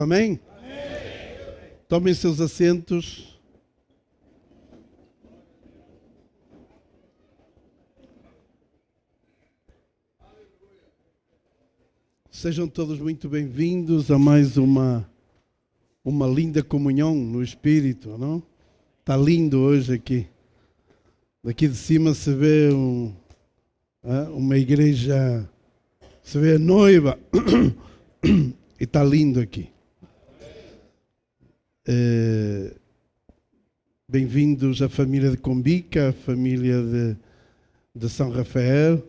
Amém? Tomem seus assentos. Sejam todos muito bem-vindos a mais uma linda comunhão no Espírito, não? Está lindo hoje aqui. Daqui de cima se vê uma igreja, se vê a noiva e está lindo aqui. Bem-vindos à família de Combica, à família de São Rafael.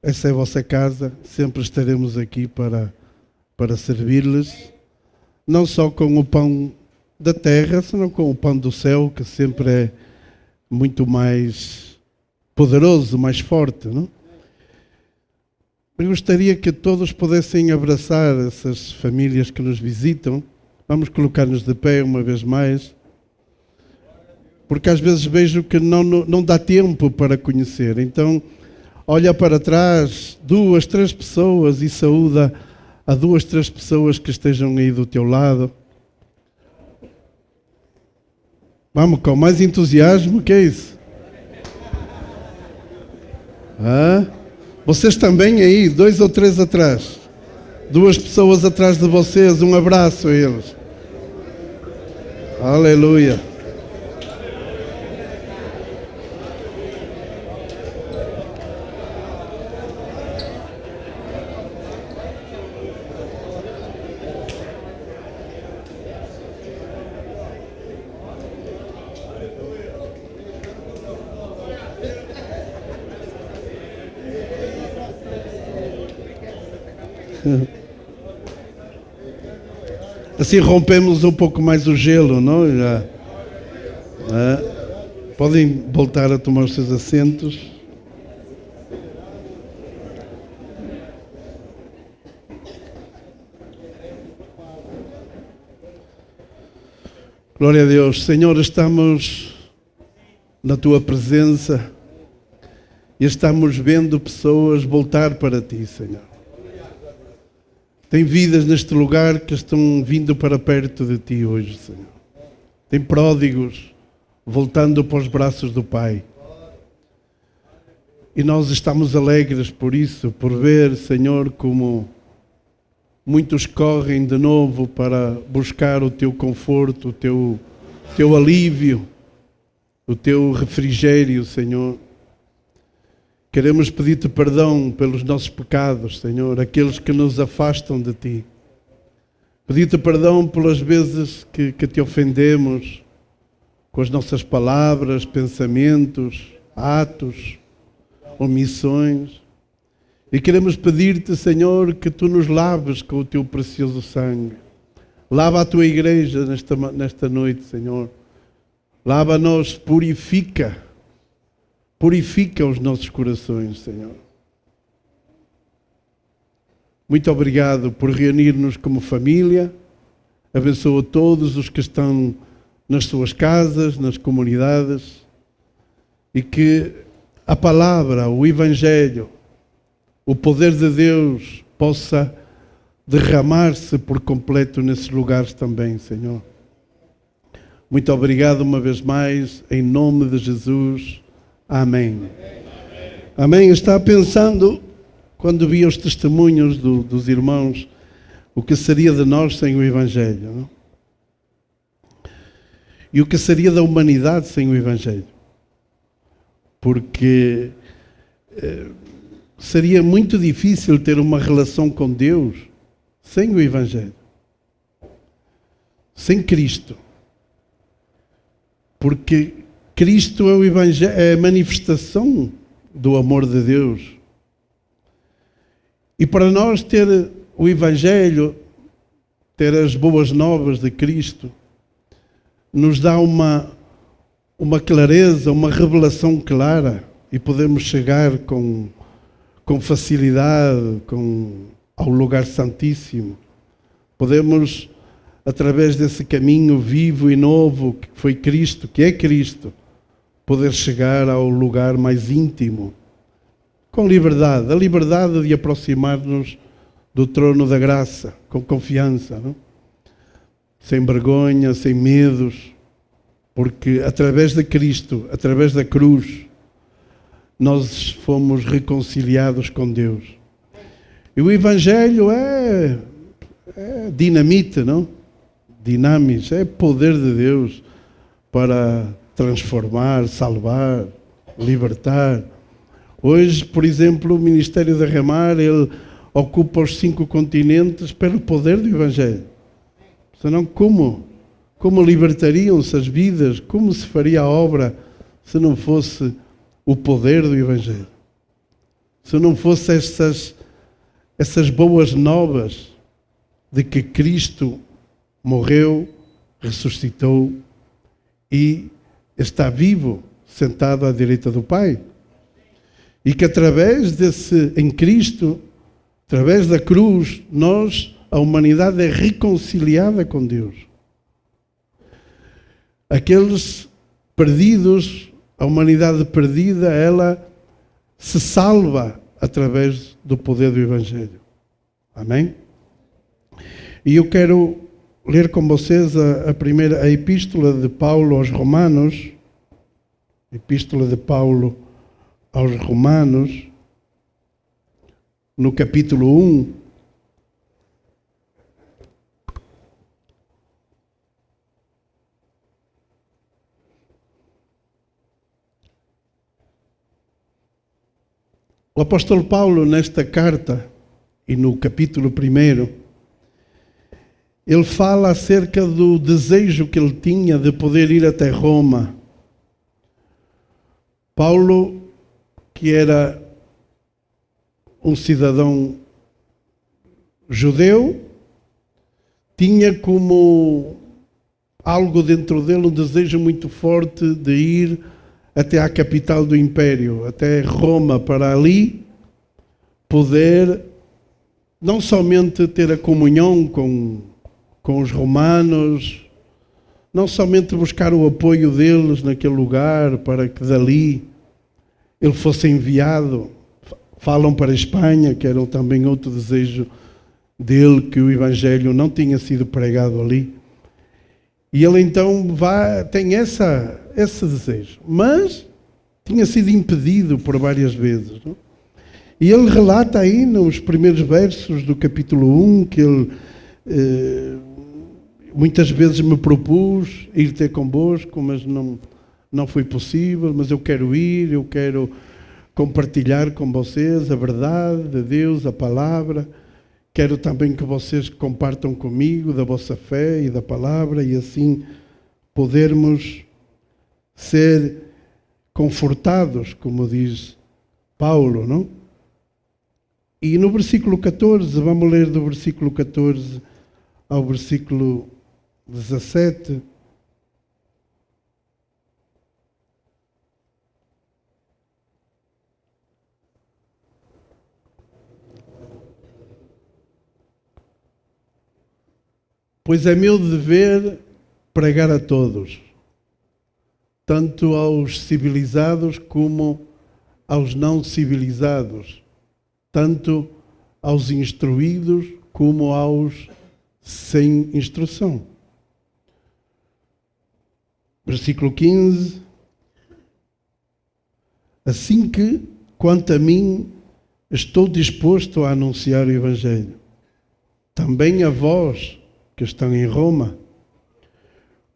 Essa é a vossa casa, sempre estaremos aqui para servir-lhes, não só com o pão da terra, senão com o pão do céu, que sempre é muito mais poderoso, mais forte, não? Eu gostaria que todos pudessem abraçar essas famílias que nos visitam. Vamos colocar-nos de pé uma vez mais, porque às vezes vejo que não dá tempo para conhecer. Então, olha para trás, 2, 3 pessoas e saúda a 2, 3 pessoas que estejam aí do teu lado. Vamos com mais entusiasmo, que é isso? Vocês também aí, 2 ou 3 atrás. 2 pessoas atrás de vocês, um abraço a eles. Aleluia. Assim rompemos um pouco mais o gelo, não? Podem voltar a tomar os seus assentos. Glória a Deus. Senhor, estamos na Tua presença e estamos vendo pessoas voltar para Ti, Senhor. Tem vidas neste lugar que estão vindo para perto de Ti hoje, Senhor. Tem pródigos voltando para os braços do Pai. E nós estamos alegres por isso, por ver, Senhor, como muitos correm de novo para buscar o Teu conforto, o Teu alívio, o Teu refrigério, Senhor. Queremos pedir-te perdão pelos nossos pecados, Senhor, aqueles que nos afastam de Ti. Pedir-te perdão pelas vezes que Te ofendemos com as nossas palavras, pensamentos, atos, omissões. E queremos pedir-te, Senhor, que Tu nos laves com o Teu precioso sangue. Lava a Tua igreja nesta noite, Senhor. Lava-nos, purifica os nossos corações, Senhor. Muito obrigado por reunir-nos como família. Abençoa todos os que estão nas suas casas, nas comunidades, e que a palavra, o Evangelho, o poder de Deus possa derramar-se por completo nesses lugares também, Senhor. Muito obrigado uma vez mais, em nome de Jesus. Amém. Amém. Eu estava pensando, quando via os testemunhos dos irmãos, o que seria de nós sem o Evangelho, não? E o que seria da humanidade sem o Evangelho? Porque seria muito difícil ter uma relação com Deus sem o Evangelho, sem Cristo. Porque Cristo é o Evangelho, é a manifestação do amor de Deus. E para nós ter o Evangelho, ter as boas novas de Cristo, nos dá uma clareza, uma revelação clara, e podemos chegar com facilidade ao lugar santíssimo. Podemos, através desse caminho vivo e novo que foi Cristo, que é Cristo, poder chegar ao lugar mais íntimo, com liberdade, a liberdade de aproximar-nos do trono da graça, com confiança, não? Sem vergonha, sem medos, porque através de Cristo, através da cruz, nós fomos reconciliados com Deus. E o Evangelho é dinamite, não? Dinamis, é poder de Deus para transformar, salvar, libertar. Hoje, por exemplo, o Ministério da Remar, ele ocupa os 5 continentes pelo poder do Evangelho. Senão como libertariam-se as vidas? Como se faria a obra se não fosse o poder do Evangelho? Se não fosse essas boas novas de que Cristo morreu, ressuscitou e está vivo, sentado à direita do Pai. E que através em Cristo, através da cruz, a humanidade é reconciliada com Deus. Aqueles perdidos, a humanidade perdida, ela se salva através do poder do Evangelho. Amém? E eu quero ler com vocês a epístola de Paulo aos Romanos, epístola de Paulo aos Romanos, no capítulo 1. O apóstolo Paulo, nesta carta, e no capítulo 1, ele fala acerca do desejo que ele tinha de poder ir até Roma. Paulo, que era um cidadão judeu, tinha como algo dentro dele um desejo muito forte de ir até à capital do Império, até Roma, para ali poder não somente ter a comunhão com os romanos, não somente buscar o apoio deles naquele lugar, para que dali ele fosse enviado. Falam para a Espanha, que era também outro desejo dele, que o Evangelho não tinha sido pregado ali. E ele então tem esse desejo, mas tinha sido impedido por várias vezes, não? E ele relata aí nos primeiros versos do capítulo 1 que ele muitas vezes me propus ir ter convosco, mas não foi possível, mas eu quero ir, eu quero compartilhar com vocês a verdade de Deus, a palavra. Quero também que vocês compartam comigo da vossa fé e da palavra e assim podermos ser confortados, como diz Paulo, não? E no versículo 14, vamos ler do versículo 14 ao versículo 17. Pois é meu dever pregar a todos, tanto aos civilizados como aos não civilizados, tanto aos instruídos como aos sem instrução. Versículo 15. Assim que, quanto a mim, estou disposto a anunciar o Evangelho, também a vós que estão em Roma,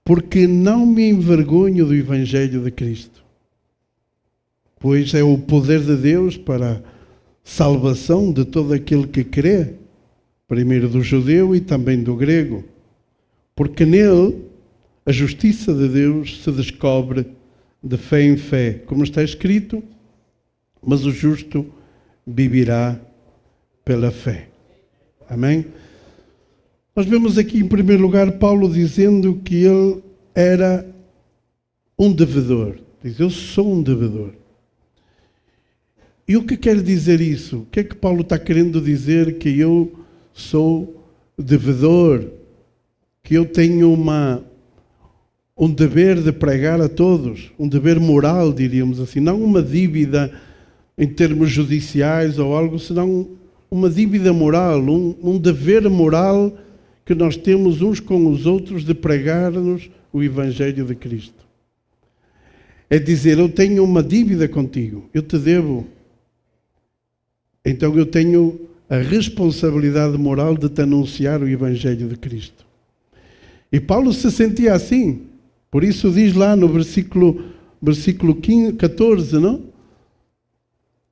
porque não me envergonho do Evangelho de Cristo, pois é o poder de Deus para a salvação de todo aquele que crê, primeiro do judeu e também do grego, porque nele a justiça de Deus se descobre de fé em fé, como está escrito, mas o justo viverá pela fé. Amém? Nós vemos aqui, em primeiro lugar, Paulo dizendo que ele era um devedor. Diz, eu sou um devedor. E o que quer dizer isso? O que é que Paulo está querendo dizer que eu sou devedor? Que eu tenho um dever de pregar a todos, um dever moral, diríamos assim, não uma dívida em termos judiciais ou algo, senão uma dívida moral, um dever moral que nós temos uns com os outros de pregar-nos o Evangelho de Cristo. É dizer, eu tenho uma dívida contigo, eu te devo. Então eu tenho a responsabilidade moral de te anunciar o Evangelho de Cristo. E Paulo se sentia assim. Por isso diz lá no versículo 14, não?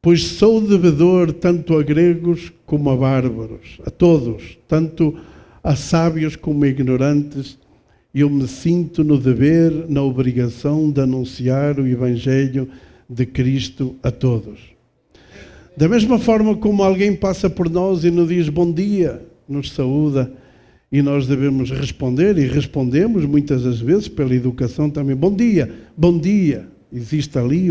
Pois sou devedor tanto a gregos como a bárbaros, a todos, tanto a sábios como a ignorantes, e eu me sinto no dever, na obrigação de anunciar o Evangelho de Cristo a todos. Da mesma forma como alguém passa por nós e nos diz bom dia, nos saúda, e nós devemos responder, e respondemos muitas das vezes pela educação também, bom dia, bom dia. Existe ali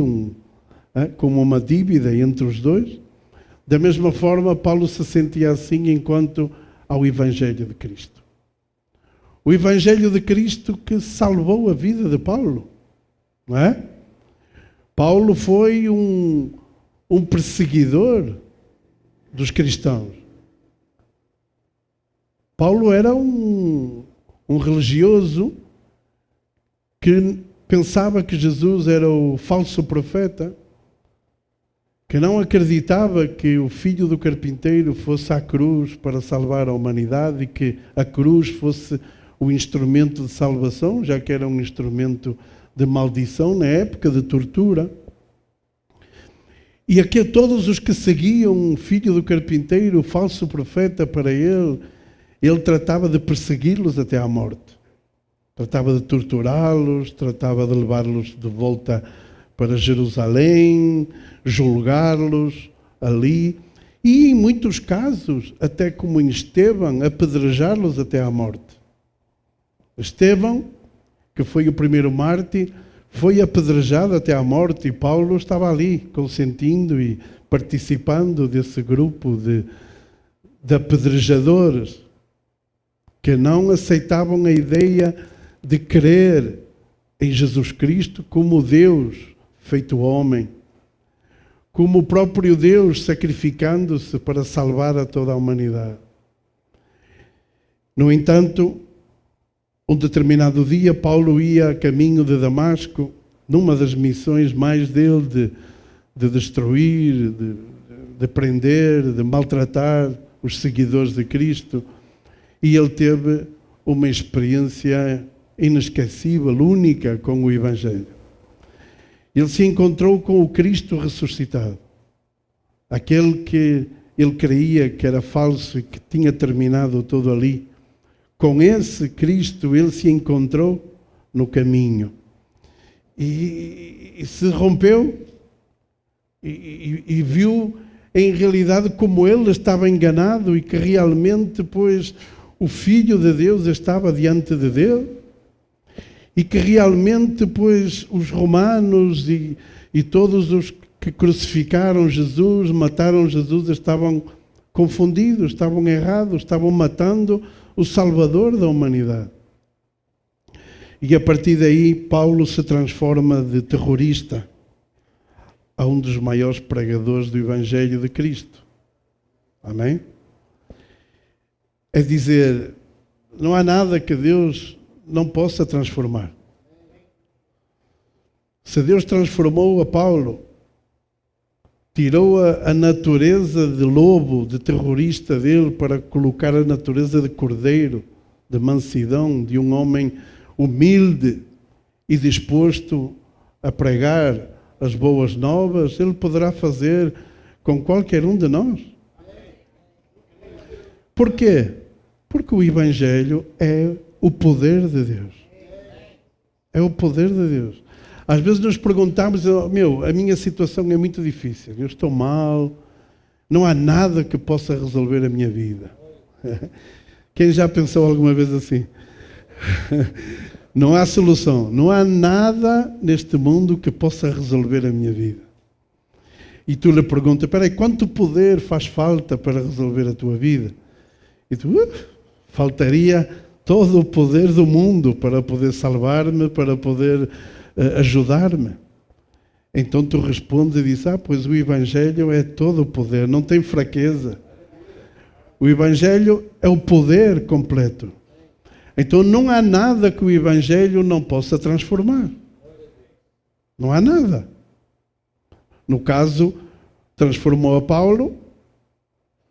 como uma dívida entre os dois. Da mesma forma, Paulo se sentia assim enquanto ao Evangelho de Cristo. O Evangelho de Cristo que salvou a vida de Paulo, não é? Paulo foi um perseguidor dos cristãos. Paulo era um religioso que pensava que Jesus era o falso profeta, que não acreditava que o filho do carpinteiro fosse à cruz para salvar a humanidade e que a cruz fosse o instrumento de salvação, já que era um instrumento de maldição na época, de tortura. E aqui todos os que seguiam o filho do carpinteiro, o falso profeta, para ele tratava de persegui-los até à morte. Tratava de torturá-los, tratava de levá-los de volta para Jerusalém, julgá-los ali. E, em muitos casos, até como em Estevão, apedrejá-los até à morte. Estevão, que foi o primeiro mártir, foi apedrejado até à morte e Paulo estava ali, consentindo e participando desse grupo de apedrejadores que não aceitavam a ideia de crer em Jesus Cristo como Deus feito homem, como o próprio Deus sacrificando-se para salvar a toda a humanidade. No entanto, um determinado dia, Paulo ia a caminho de Damasco, numa das missões mais dele de destruir, de prender, de maltratar os seguidores de Cristo. E ele teve uma experiência inesquecível, única com o Evangelho. Ele se encontrou com o Cristo ressuscitado, aquele que ele creia que era falso e que tinha terminado tudo ali. Com esse Cristo ele se encontrou no caminho e se rompeu e viu em realidade como ele estava enganado e que realmente pois o Filho de Deus estava diante de Deus e que realmente pois os romanos e todos os que crucificaram Jesus, mataram Jesus, estavam confundidos, estavam errados, estavam matando o Salvador da humanidade. E a partir daí, Paulo se transforma de terrorista a um dos maiores pregadores do Evangelho de Cristo. Amém? É dizer, não há nada que Deus não possa transformar. Se Deus transformou a Paulo, tirou a natureza de lobo, de terrorista dele, para colocar a natureza de cordeiro, de mansidão, de um homem humilde e disposto a pregar as boas novas, ele poderá fazer com qualquer um de nós. Por quê? Porque o Evangelho é o poder de Deus. É o poder de Deus. Às vezes nos perguntamos, a minha situação é muito difícil, eu estou mal, não há nada que possa resolver a minha vida. Quem já pensou alguma vez assim? Não há solução, não há nada neste mundo que possa resolver a minha vida. E tu lhe perguntas, espera aí, quanto poder faz falta para resolver a tua vida? E tu, faltaria todo o poder do mundo para poder salvar-me, para poder ajudar-me. Então tu respondes e dizes, pois o Evangelho é todo o poder, não tem fraqueza. O Evangelho é o poder completo. Então não há nada que o Evangelho não possa transformar. Não há nada. No caso, transformou a Paulo,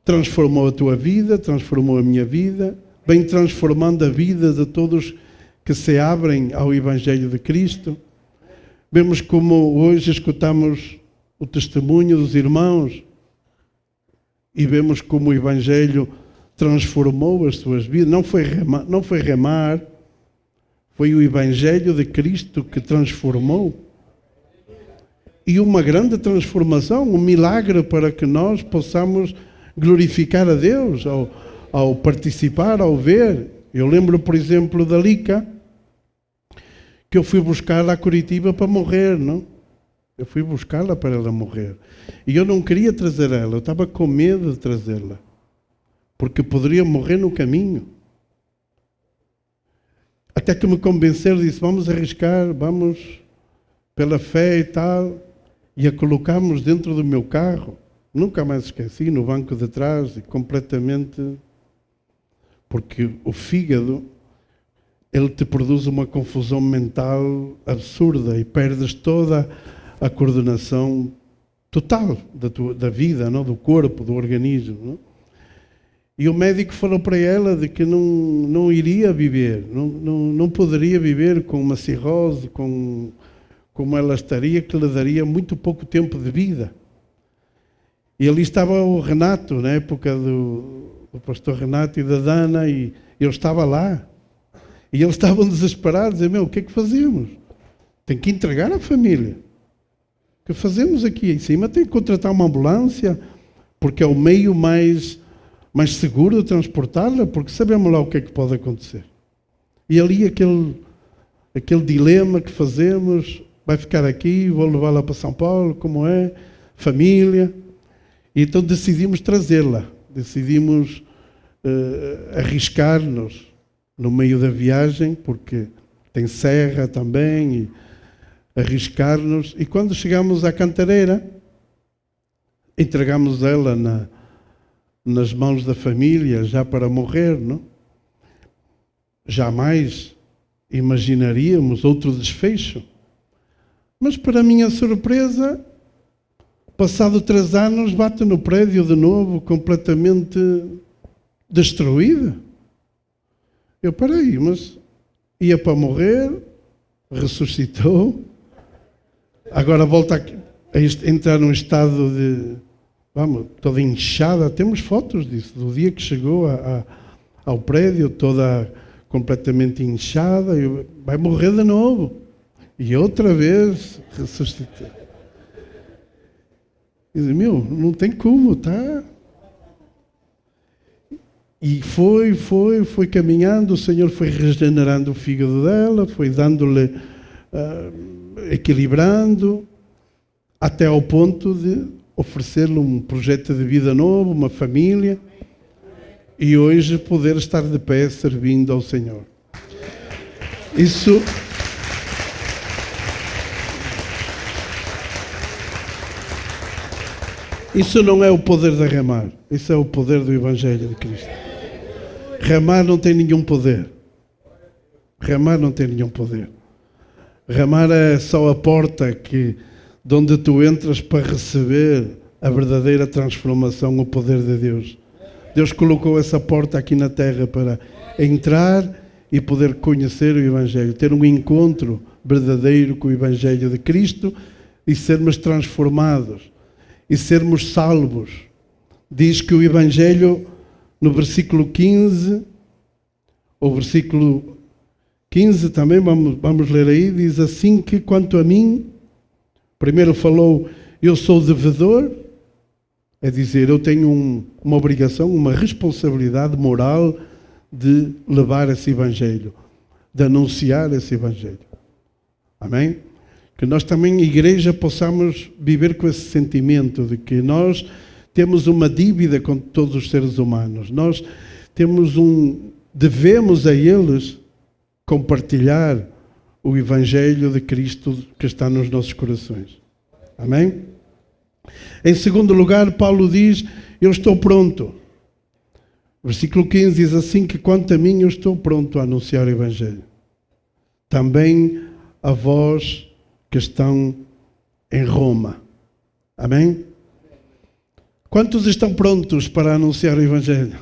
transformou a tua vida, transformou a minha vida, vem transformando a vida de todos que se abrem ao Evangelho de Cristo. Vemos como hoje escutamos o testemunho dos irmãos e vemos como o Evangelho transformou as suas vidas. Não foi remar, foi o Evangelho de Cristo que transformou. E uma grande transformação, um milagre para que nós possamos glorificar a Deus ao participar, ao ver. Eu lembro, por exemplo, da Lica, que eu fui buscar a Curitiba para morrer, não? Eu fui buscá-la para ela morrer. E eu não queria trazer ela, eu estava com medo de trazê-la, porque poderia morrer no caminho. Até que me convenceram, disse, vamos arriscar, vamos pela fé e tal, e a colocámos dentro do meu carro. Nunca mais esqueci, no banco de trás, e completamente... Porque o fígado, ele te produz uma confusão mental absurda e perdes toda a coordenação total da vida, não? Do corpo, do organismo. Não? E o médico falou para ela de que não iria viver, não poderia viver com uma cirrose, como ela estaria, que lhe daria muito pouco tempo de vida. E ali estava o Renato, na época do pastor Renato e da Dana, e eu estava lá. E eles estavam desesperados, dizendo, o que é que fazemos? Tem que entregar a família. O que fazemos aqui em cima? Tem que contratar uma ambulância, porque é o meio mais seguro de transportá-la, porque sabemos lá o que é que pode acontecer. E ali aquele dilema que fazemos, vai ficar aqui, vou levá-la para São Paulo, como é, família. E então decidimos trazê-la, decidimos arriscar-nos no meio da viagem, porque tem serra também, e arriscar-nos. E quando chegamos à Cantareira, entregamos ela nas mãos da família, já para morrer, não? Jamais imaginaríamos outro desfecho. Mas, para minha surpresa, passado 3 anos, bate no prédio de novo, completamente destruída. Eu parei, mas ia para morrer, ressuscitou, agora volta a entrar num estado de, toda inchada. Temos fotos disso, do dia que chegou ao prédio, toda completamente inchada, e vai morrer de novo. E outra vez ressuscitou. E diz, não tem como, tá? E foi caminhando, o Senhor foi regenerando o fígado dela, foi dando-lhe, equilibrando, até ao ponto de oferecer-lhe um projeto de vida novo, uma família, e hoje poder estar de pé servindo ao Senhor. Isso não é o poder da remar, isso é o poder do Evangelho de Cristo. Remar não tem nenhum poder. Remar não tem nenhum poder. Remar é só a porta de onde tu entras para receber a verdadeira transformação, o poder de Deus. Deus colocou essa porta aqui na terra para entrar e poder conhecer o Evangelho, ter um encontro verdadeiro com o Evangelho de Cristo e sermos transformados e sermos salvos. Diz que o Evangelho, no versículo 15, ou versículo 15 também, vamos ler aí, diz assim que quanto a mim, primeiro falou, eu sou devedor, é dizer, eu tenho uma obrigação, uma responsabilidade moral de levar esse Evangelho, de anunciar esse Evangelho. Amém? Que nós também, igreja, possamos viver com esse sentimento de que nós temos uma dívida com todos os seres humanos. Nós devemos a eles compartilhar o Evangelho de Cristo que está nos nossos corações. Amém? Em segundo lugar, Paulo diz, eu estou pronto. Versículo 15 diz assim: que quanto a mim eu estou pronto a anunciar o Evangelho. Também a vós que estão em Roma. Amém? Quantos estão prontos para anunciar o Evangelho?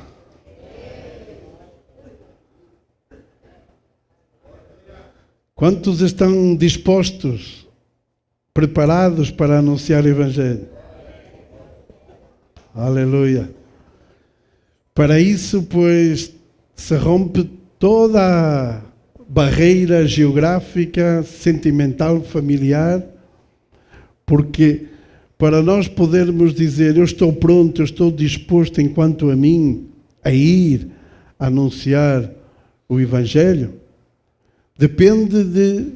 Quantos estão dispostos, preparados para anunciar o Evangelho? Aleluia. Para isso, pois, se rompe toda a barreira geográfica, sentimental, familiar, porque para nós podermos dizer eu estou pronto, eu estou disposto enquanto a mim a ir anunciar o Evangelho, depende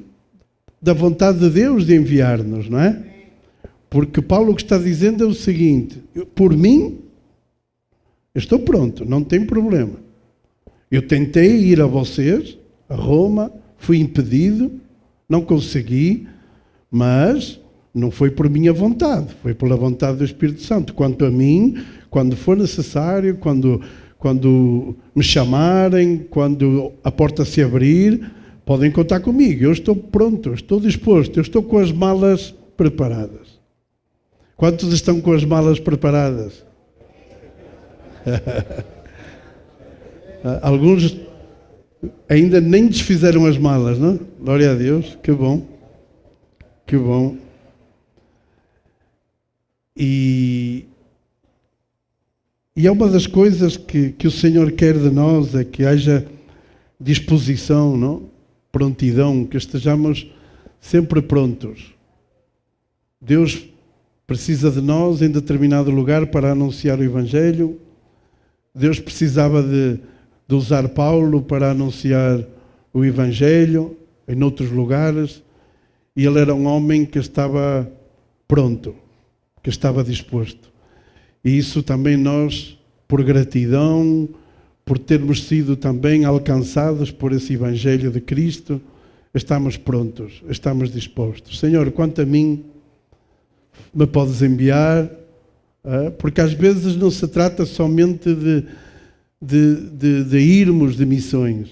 da vontade de Deus de enviar-nos, não é? Porque Paulo o que está dizendo é o seguinte: por mim, eu estou pronto, não tem problema. Eu tentei ir a vocês, a Roma, fui impedido, não consegui, mas não foi por minha vontade, foi pela vontade do Espírito Santo. Quanto a mim, quando for necessário, quando me chamarem, quando a porta se abrir, podem contar comigo. Eu estou pronto, eu estou disposto, eu estou com as malas preparadas. Quantos estão com as malas preparadas? Alguns ainda nem desfizeram as malas, não? Glória a Deus, que bom. Que bom. E é uma das coisas que o Senhor quer de nós, é que haja disposição, não? Prontidão, que estejamos sempre prontos. Deus precisa de nós em determinado lugar para anunciar o Evangelho. Deus precisava de usar Paulo para anunciar o Evangelho em outros lugares, e ele era um homem que estava pronto, que estava disposto. E isso também nós, por gratidão, por termos sido também alcançados por esse Evangelho de Cristo, estamos prontos, estamos dispostos. Senhor, quanto a mim, me podes enviar, porque às vezes não se trata somente de irmos de missões,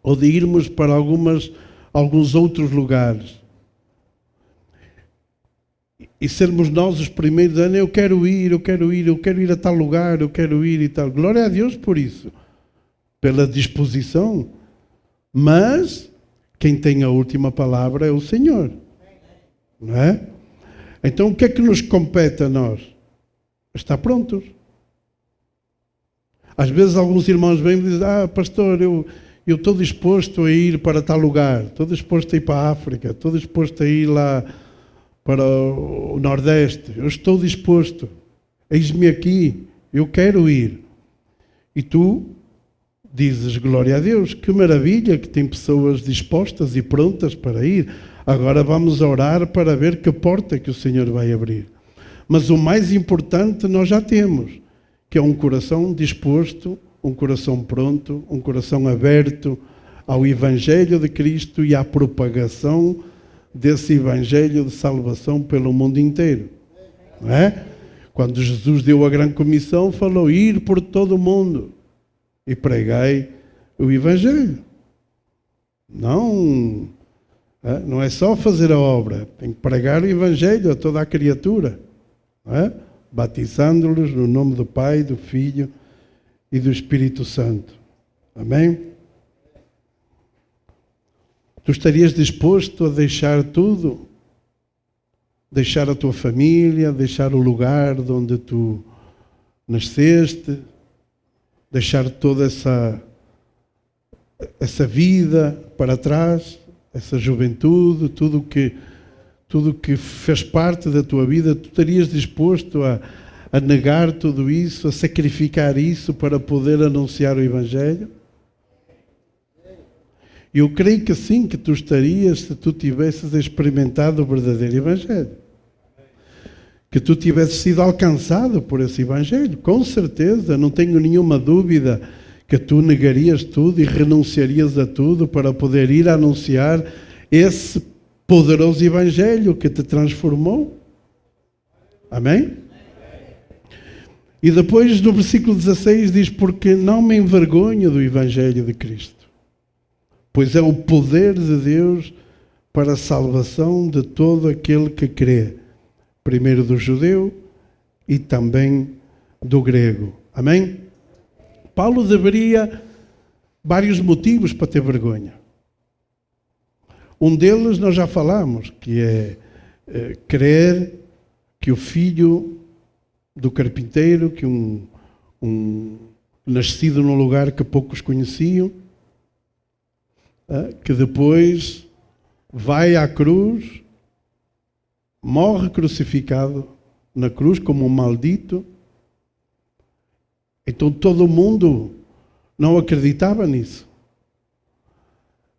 ou de irmos para alguns outros lugares, e sermos nós os primeiros a dizer: eu quero ir a tal lugar, eu quero ir e tal. Glória a Deus por isso, pela disposição, mas quem tem a última palavra é o Senhor, não é? Então o que é que nos compete a nós? Estar prontos. Às vezes alguns irmãos vêm e dizem: pastor, eu estou disposto a ir para tal lugar, estou disposto a ir para a África, estou disposto a ir lá para o Nordeste, eu estou disposto, eis-me aqui, eu quero ir. E tu dizes: glória a Deus, que maravilha que tem pessoas dispostas e prontas para ir. Agora vamos orar para ver que porta que o Senhor vai abrir. Mas o mais importante nós já temos, que é um coração disposto, um coração pronto, um coração aberto ao Evangelho de Cristo e à propagação desse Evangelho de salvação pelo mundo inteiro. Não é? Quando Jesus deu a grande comissão, falou: ir por todo o mundo e pregai o Evangelho. Não é só fazer a obra, tem que pregar o Evangelho a toda a criatura, não é? Batizando-los no nome do Pai, do Filho e do Espírito Santo. Amém? Tu estarias disposto a deixar tudo? Deixar a tua família, deixar o lugar de onde tu nasceste, deixar toda essa vida para trás, essa juventude, tudo que fez parte da tua vida? Tu estarias disposto a negar tudo isso, a sacrificar isso para poder anunciar o Evangelho? Eu creio que sim, que tu estarias, se tu tivesses experimentado o verdadeiro Evangelho. Que tu tivesses sido alcançado por esse Evangelho. Com certeza, não tenho nenhuma dúvida que tu negarias tudo e renunciarias a tudo para poder ir anunciar esse poderoso Evangelho que te transformou. Amém? E depois no versículo 16 diz: porque não me envergonho do Evangelho de Cristo, pois é o poder de Deus para a salvação de todo aquele que crê, primeiro do judeu e também do grego. Amém? Paulo deveria vários motivos para ter vergonha. Um deles nós já falamos, que é crer que o filho do carpinteiro, que nascido num lugar que poucos conheciam, que depois vai à cruz, morre crucificado na cruz como um maldito. Então todo mundo não acreditava nisso.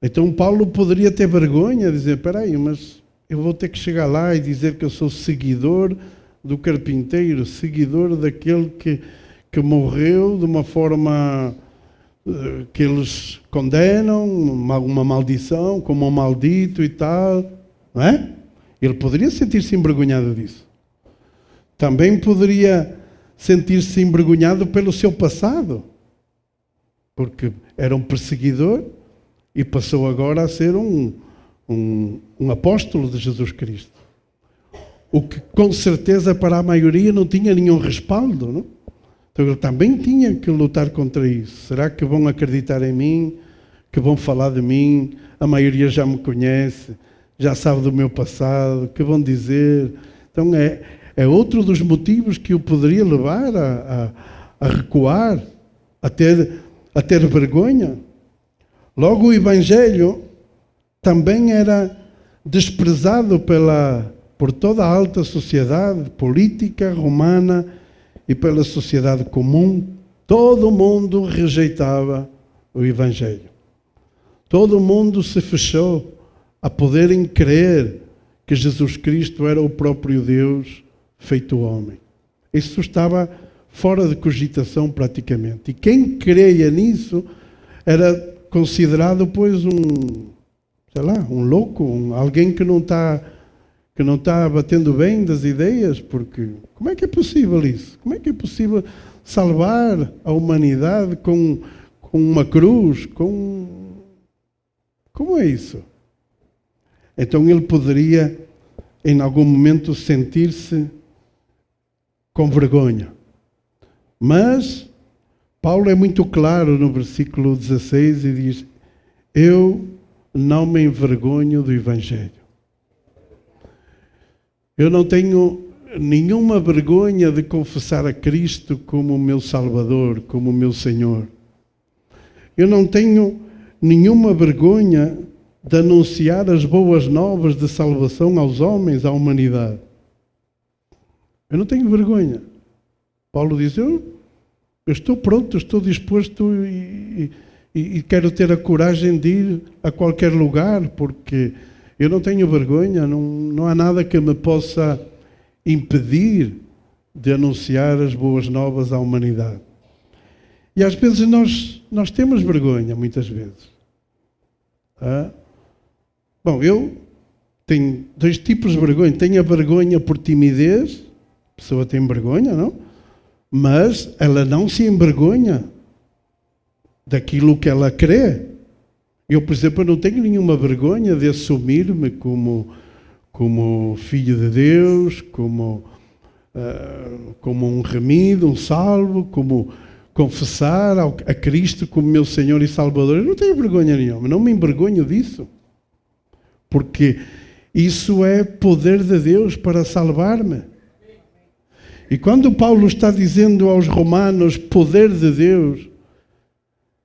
Então Paulo poderia ter vergonha de dizer: espera aí, mas eu vou ter que chegar lá e dizer que eu sou seguidor do carpinteiro, seguidor daquele que morreu de uma forma que eles condenam, uma maldição, como um maldito e tal, não é? Ele poderia sentir-se envergonhado disso. Também poderia sentir-se envergonhado pelo seu passado, porque era um perseguidor e passou agora a ser um apóstolo de Jesus Cristo. O que com certeza para a maioria não tinha nenhum respaldo, não? Então ele também tinha que lutar contra isso. Será que vão acreditar em mim? Que vão falar de mim? A maioria já me conhece, já sabe do meu passado, que vão dizer? Então é outro dos motivos que o poderia levar a recuar, a ter vergonha. Logo, o Evangelho também era desprezado por toda a alta sociedade política romana e pela sociedade comum. Todo mundo rejeitava o Evangelho. Todo mundo se fechou a poderem crer que Jesus Cristo era o próprio Deus feito homem. Isso estava fora de cogitação praticamente. E quem creia nisso era considerado, pois, um louco, alguém que não está batendo bem das ideias, porque como é que é possível isso? Como é que é possível salvar a humanidade com uma cruz? Como é isso? Então ele poderia, em algum momento, sentir-se com vergonha. Mas Paulo é muito claro no versículo 16 e diz: eu não me envergonho do Evangelho. Eu não tenho nenhuma vergonha de confessar a Cristo como o meu Salvador, como o meu Senhor. Eu não tenho nenhuma vergonha de anunciar as boas novas de salvação aos homens, à humanidade. Eu não tenho vergonha. Paulo diz: eu estou pronto, estou disposto e quero ter a coragem de ir a qualquer lugar, porque eu não tenho vergonha, não há nada que me possa impedir de anunciar as boas novas à humanidade. E às vezes nós temos vergonha, muitas vezes. Bom, eu tenho dois tipos de vergonha. Tenho a vergonha por timidez, a pessoa tem vergonha, não? Mas ela não se envergonha daquilo que ela crê. Eu, por exemplo, não tenho nenhuma vergonha de assumir-me como filho de Deus, como um remido, um salvo, como confessar a Cristo como meu Senhor e Salvador. Eu não tenho vergonha nenhuma, não me envergonho disso. Porque isso é poder de Deus para salvar-me. E quando Paulo está dizendo aos romanos poder de Deus,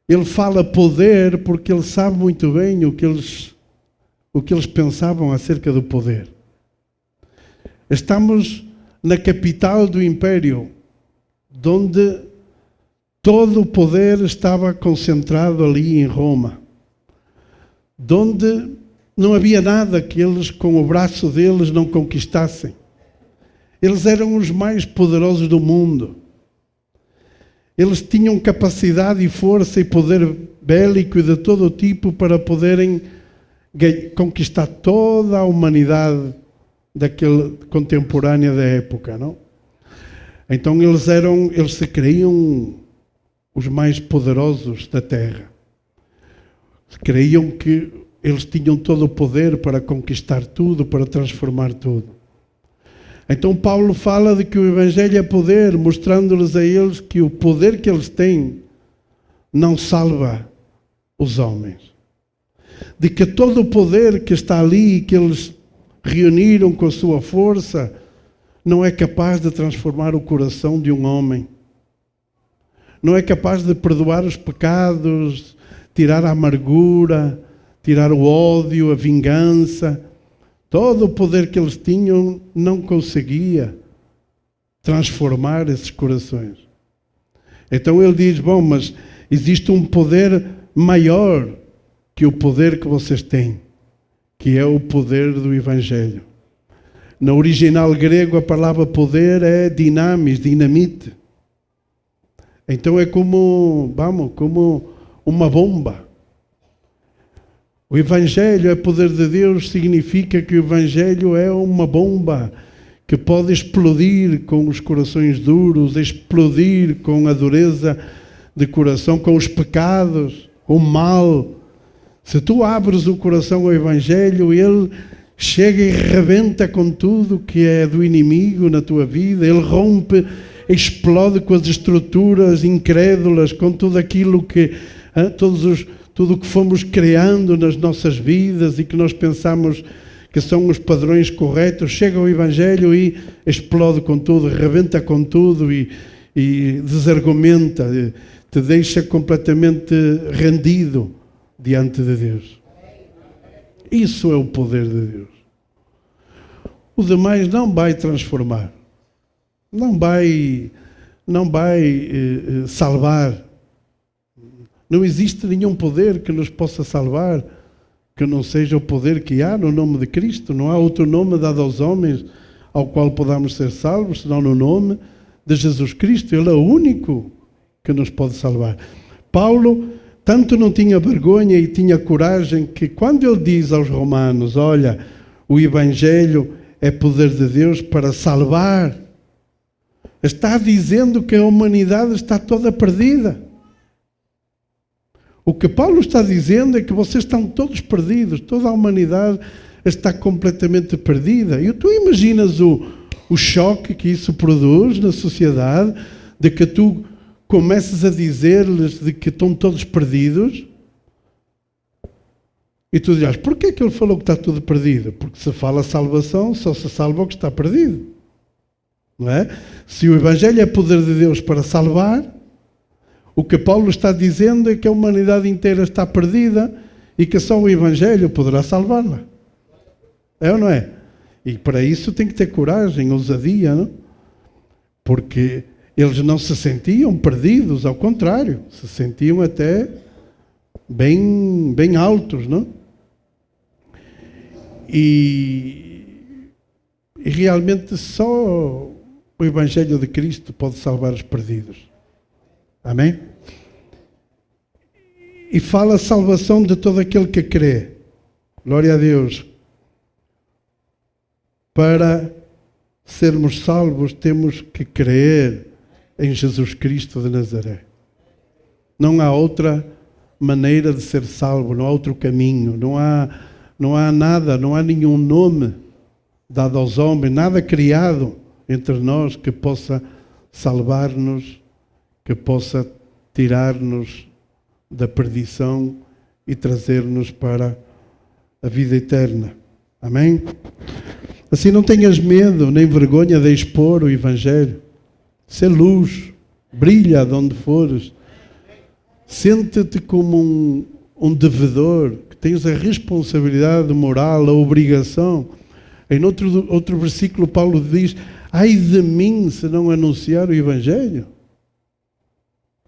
ele fala poder porque ele sabe muito bem o que eles pensavam acerca do poder. Estamos na capital do Império, onde todo o poder estava concentrado ali em Roma, onde não havia nada que eles, com o braço deles, não conquistassem. Eles eram os mais poderosos do mundo. Eles tinham capacidade e força e poder bélico e de todo tipo para poderem conquistar toda a humanidade contemporânea da época, não? Então eles se creiam os mais poderosos da terra. Creiam que eles tinham todo o poder para conquistar tudo, para transformar tudo. Então Paulo fala de que o Evangelho é poder, mostrando-lhes a eles que o poder que eles têm não salva os homens. De que todo o poder que está ali, que eles reuniram com a sua força, não é capaz de transformar o coração de um homem. Não é capaz de perdoar os pecados, tirar a amargura, tirar o ódio, a vingança. Todo o poder que eles tinham não conseguia transformar esses corações. Então ele diz, bom, mas existe um poder maior que o poder que vocês têm, que é o poder do Evangelho. No original grego a palavra poder é dinamis, dinamite. Então é como uma bomba. O Evangelho é poder de Deus, significa que o Evangelho é uma bomba que pode explodir com os corações duros, explodir com a dureza de coração, com os pecados, o mal. Se tu abres o coração ao Evangelho, ele chega e rebenta com tudo que é do inimigo na tua vida, ele rompe, explode com as estruturas incrédulas, com tudo aquilo que, tudo o que fomos criando nas nossas vidas e que nós pensamos que são os padrões corretos. Chega o Evangelho e explode com tudo, rebenta com tudo e desargumenta, te deixa completamente rendido diante de Deus. Isso é o poder de Deus. O demais não vai transformar, não vai salvar. Não existe nenhum poder que nos possa salvar que não seja o poder que há no nome de Cristo. Não há outro nome dado aos homens ao qual podamos ser salvos, senão no nome de Jesus Cristo. Ele é o único que nos pode salvar. Paulo tanto não tinha vergonha e tinha coragem que quando ele diz aos romanos, olha, o Evangelho é poder de Deus para salvar, está dizendo que a humanidade está toda perdida. O que Paulo está dizendo é que vocês estão todos perdidos, toda a humanidade está completamente perdida. E tu imaginas o choque que isso produz na sociedade, de que tu começas a dizer-lhes de que estão todos perdidos, e tu dirás, porquê é que ele falou que está tudo perdido? Porque se fala salvação, só se salva o que está perdido. Não é? Se o Evangelho é poder de Deus para salvar, o que Paulo está dizendo é que a humanidade inteira está perdida e que só o Evangelho poderá salvá-la. É ou não é? E para isso tem que ter coragem, ousadia, não? Porque eles não se sentiam perdidos, ao contrário, se sentiam até bem altos, não? E realmente só o Evangelho de Cristo pode salvar os perdidos. Amém? E fala a salvação de todo aquele que crê. Glória a Deus. Para sermos salvos, temos que crer em Jesus Cristo de Nazaré. Não há outra maneira de ser salvo, não há outro caminho, não há nada, não há nenhum nome dado aos homens, nada criado entre nós que possa salvar-nos, que possa tirar-nos da perdição e trazer-nos para a vida eterna. Amém? Assim não tenhas medo nem vergonha de expor o Evangelho. Ser luz, brilha de onde fores. Sente-te como um devedor, que tens a responsabilidade moral, a obrigação. Em outro versículo, Paulo diz, ai de mim se não anunciar o Evangelho.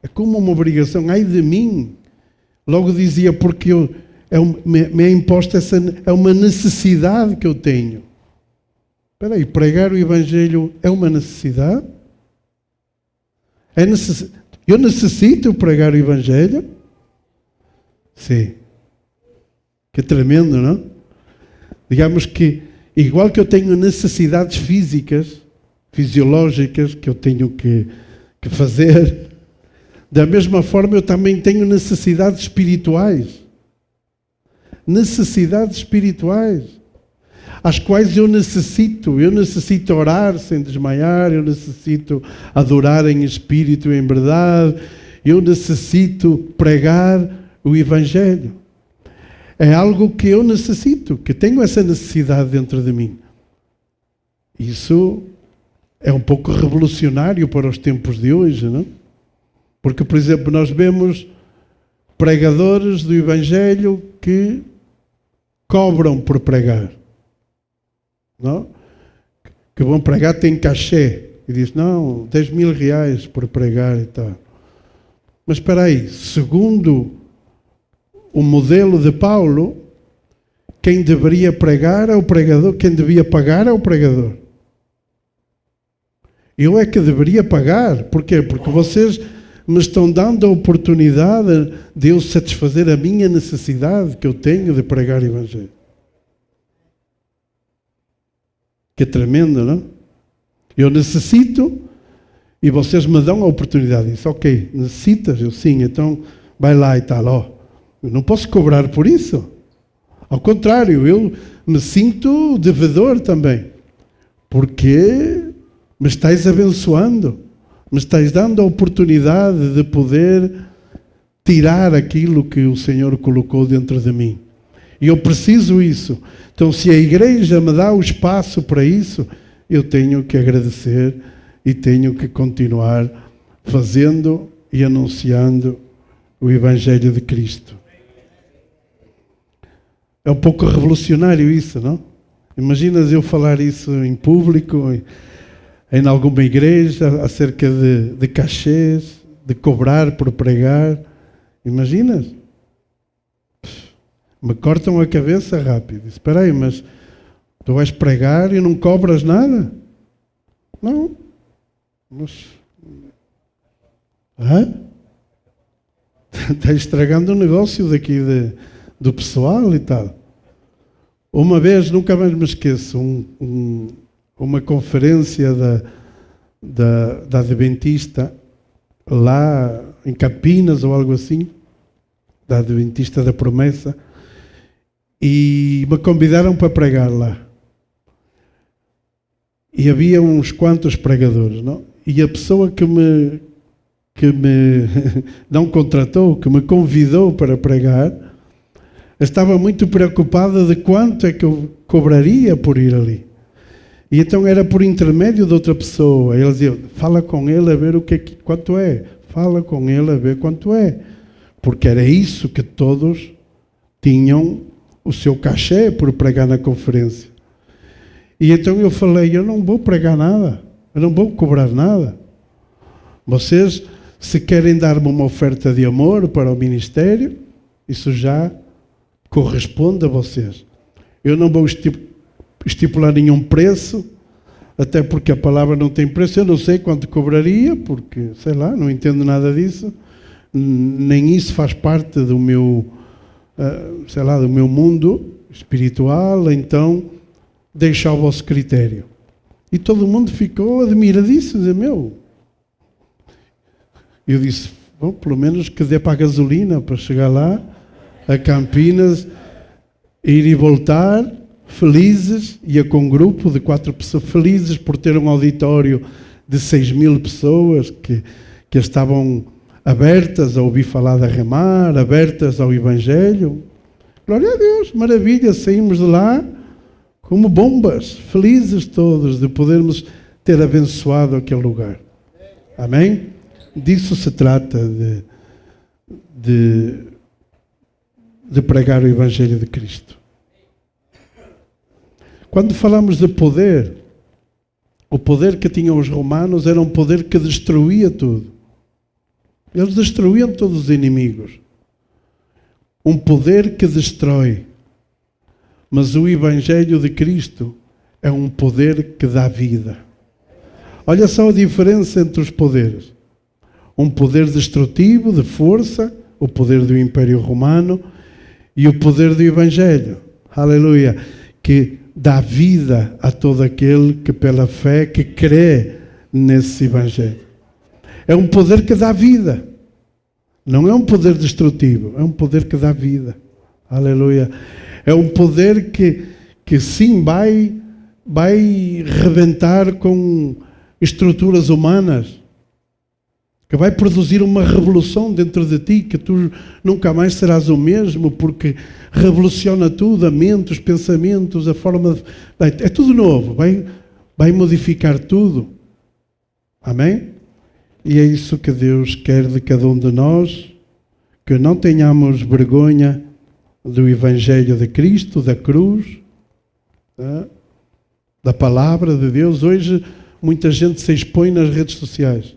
É como uma obrigação, ai de mim. Logo dizia, porque me é imposta é uma necessidade que eu tenho. Espera aí, pregar o Evangelho é uma necessidade? Eu necessito pregar o Evangelho? Sim. Que tremendo, não? Digamos que, igual que eu tenho necessidades físicas, fisiológicas que eu tenho que fazer. Da mesma forma, eu também tenho necessidades espirituais. Necessidades espirituais, às quais eu necessito orar sem desmaiar, eu necessito adorar em espírito e em verdade, eu necessito pregar o Evangelho. É algo que eu necessito, que tenho essa necessidade dentro de mim. Isso é um pouco revolucionário para os tempos de hoje, não? Porque, por exemplo, nós vemos pregadores do Evangelho que cobram por pregar, não? Que vão pregar, têm cachê, e diz, não, 10 mil reais por pregar e tal. Mas espera aí, segundo o modelo de Paulo, quem deveria pregar é o pregador, quem devia pagar é o pregador. Eu é que deveria pagar. Porquê? Porque vocês me estão dando a oportunidade de eu satisfazer a minha necessidade que eu tenho de pregar o Evangelho. Que é tremendo, não? Eu necessito e vocês me dão a oportunidade. Diz, ok, necessitas? Eu sim, então vai lá e tal. Ó, eu não posso cobrar por isso. Ao contrário, eu me sinto devedor também. Porque me estáis abençoando. Me estáis dando a oportunidade de poder tirar aquilo que o Senhor colocou dentro de mim. E eu preciso isso. Então, se a igreja me dá o espaço para isso, eu tenho que agradecer e tenho que continuar fazendo e anunciando o Evangelho de Cristo. É um pouco revolucionário isso, não? Imaginas eu falar isso em público, em alguma igreja, acerca de cachês, de cobrar por pregar. Imaginas? Me cortam a cabeça rápido. Espera aí, mas tu vais pregar e não cobras nada? Não. Mas... Está estragando o negócio daqui do pessoal e tal. Uma vez, nunca mais me esqueço, uma conferência da Adventista, lá em Campinas ou algo assim, da Adventista da Promessa, e me convidaram para pregar lá. E havia uns quantos pregadores, não? E a pessoa que me não contratou, que me convidou para pregar, estava muito preocupada de quanto é que eu cobraria por ir ali. E então era por intermédio de outra pessoa. Ele dizia, fala com ele a ver quanto é. Fala com ele a ver quanto é. Porque era isso que todos tinham o seu cachê por pregar na conferência. E então eu falei, eu não vou pregar nada. Eu não vou cobrar nada. Vocês, se querem dar-me uma oferta de amor para o ministério, isso já corresponde a vocês. Eu não vou estipular nenhum preço, até porque a palavra não tem preço. Eu não sei quanto cobraria, porque, sei lá, não entendo nada disso. Nem isso faz parte do meu, sei lá, do meu mundo espiritual. Então, deixa ao vosso critério. E todo mundo ficou admiradíssimo, dizia, meu. Eu disse, bom, pelo menos que dê para a gasolina, para chegar lá, a Campinas, ir e voltar, felizes, ia com um grupo de 4 pessoas, felizes por ter um auditório de 6.000 pessoas que estavam abertas a ouvir falar da Remar, abertas ao Evangelho. Glória a Deus, maravilha, saímos de lá como bombas, felizes todos de podermos ter abençoado aquele lugar. Amém? Disso se trata de pregar o Evangelho de Cristo. Quando falamos de poder, o poder que tinham os romanos era um poder que destruía tudo. Eles destruíam todos os inimigos. Um poder que destrói. Mas o Evangelho de Cristo é um poder que dá vida. Olha só a diferença entre os poderes. Um poder destrutivo, de força, o poder do Império Romano, e o poder do Evangelho. Aleluia. Que dá vida a todo aquele que pela fé que crê nesse Evangelho. É um poder que dá vida. Não é um poder destrutivo, é um poder que dá vida. Aleluia. É um poder que sim vai rebentar com estruturas humanas, que vai produzir uma revolução dentro de ti, que tu nunca mais serás o mesmo, porque revoluciona tudo, a mente, os pensamentos, a forma de... É tudo novo, vai modificar tudo. Amém? E é isso que Deus quer de cada um de nós, que não tenhamos vergonha do Evangelho de Cristo, da cruz, da palavra de Deus. Hoje muita gente se expõe nas redes sociais.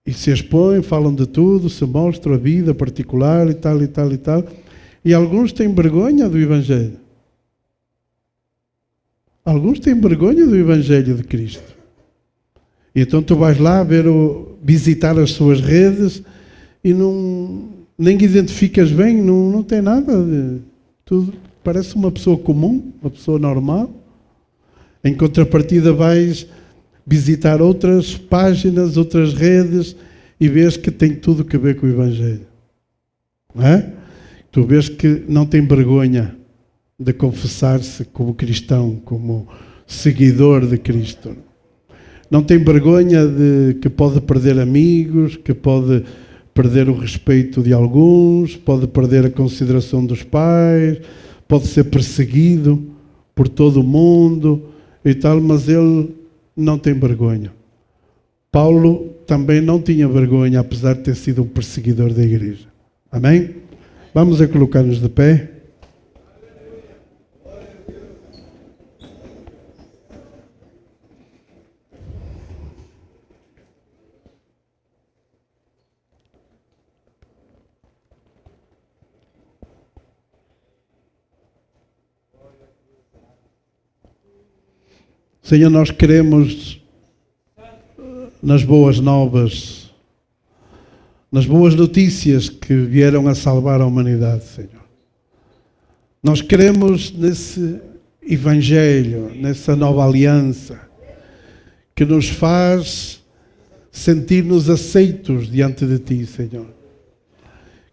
E se expõem, falam de tudo, se mostram a vida particular e tal, e tal, e tal. E alguns têm vergonha do Evangelho. Alguns têm vergonha do Evangelho de Cristo. E então tu vais lá visitar as suas redes e nem identificas bem, não tem nada. Tudo parece uma pessoa comum, uma pessoa normal. Em contrapartida vais visitar outras páginas, outras redes e vês que tem tudo a ver com o Evangelho. Não é? Tu vês que não tem vergonha de confessar-se como cristão, como seguidor de Cristo. Não tem vergonha de que pode perder amigos, que pode perder o respeito de alguns, pode perder a consideração dos pais, pode ser perseguido por todo o mundo e tal, mas ele não tem vergonha. Paulo também não tinha vergonha, apesar de ter sido um perseguidor da igreja. Amém? Vamos a colocar-nos de pé. Senhor, nós queremos nas boas novas, nas boas notícias que vieram a salvar a humanidade, Senhor. Nós queremos nesse Evangelho, nessa nova aliança, que nos faz sentir-nos aceitos diante de Ti, Senhor.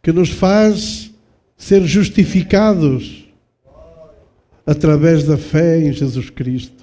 Que nos faz ser justificados através da fé em Jesus Cristo.